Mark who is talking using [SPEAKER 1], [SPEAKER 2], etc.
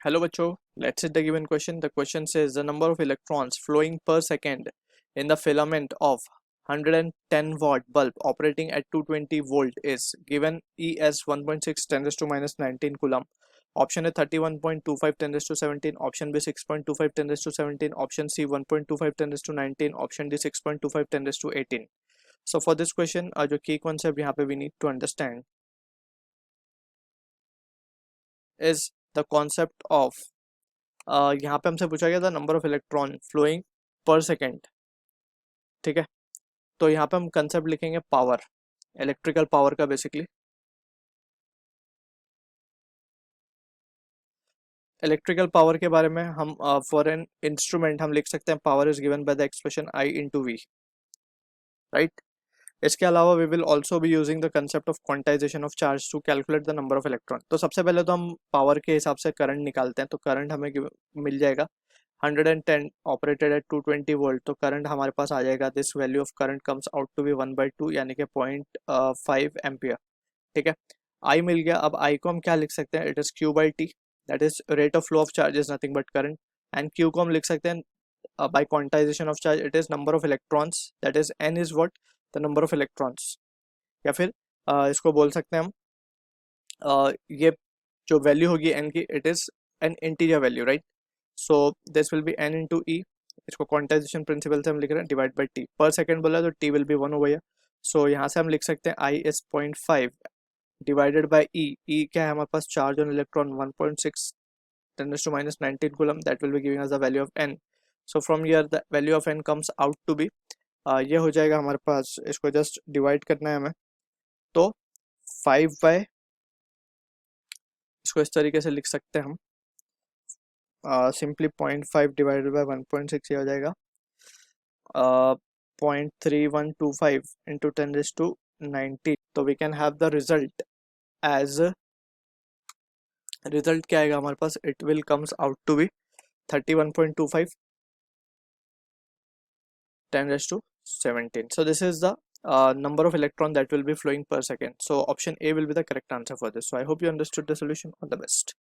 [SPEAKER 1] Hello bachcho, let's see the given question. The question says the number of electrons flowing per second in the filament of 110 watt bulb operating at 220 volt is given E as 1.6 10 raised to minus 19 coulomb. Option A 31.25 10 raised to 17, option B 6.25 10 raised to 17, option C 1.25 10 raised to 19, option D 6.25 10 raised to 18. So for this question, जो key concept यहाँ पे we need to understand is the concept of यहाँ पे हमसे पूछा गया था number of electron flowing per second. ठीक है, तो यहाँ पे हम कंसेप्ट लिखेंगे पावर, इलेक्ट्रिकल पावर का. बेसिकली इलेक्ट्रिकल पावर के बारे में हम फॉर एन इंस्ट्रूमेंट हम लिख सकते हैं power is given by the expression I into V, right. इसके अलावा we will also be using the concept of quantization of charge to calculate the number of electron. तो सबसे पहले तो हम पावर के हिसाब से करंट निकालते हैं. तो करंट हमें मिल जाएगा 110 ऑपरेटेड एट 220 वोल्ट. तो करंट हमारे पास आ जाएगा, this value of current comes out to be 1/2 यानी कि 0.5 एम्पियर. ठीक है, आई मिल गया. अब आई को हम क्या लिख सकते हैं, it is q by t, that is rate of flow of charge is nothing but current. And q को हम लिख सकते हैं by quantization of charge, it is number of electrons, that is n is what, the number of electrons. या फिर इसको बोल सकते हैं हम ये जो वैल्यू होगी एन की, it is n integer value, right. So this will be n into e. इसको क्वांटाइजेशन प्रिंसिपल से हम लिख रहे हैं डिवाइड बाई टी. पर सेकेंड बोला तो t will be 1 over. So यहाँ से हम लिख सकते हैं I is 0.5 divided by e. E क्या है हमारे पास, charge on electron 1.6 10 to minus 19 coulomb. That will be giving us the value of n. So from here the value of n comes out to be ये हो जाएगा हमारे पास, इसको just divide करना है हमें. तो 5 बाय, इसको इस तरीके से लिख सकते हैं हम सिंपली 0.5 डिवाइडेड बाय 1.6 ये हो जाएगा 0.3125 इंटू 10 रेज टू 19. तो we can have the result as, result क्या आएगा हमारे पास, it will comes out to be 31.25 10 raised to 17. So this is the number of electron that will be flowing per second. So option A will be the correct answer for this. So I hope you understood the solution. All the best.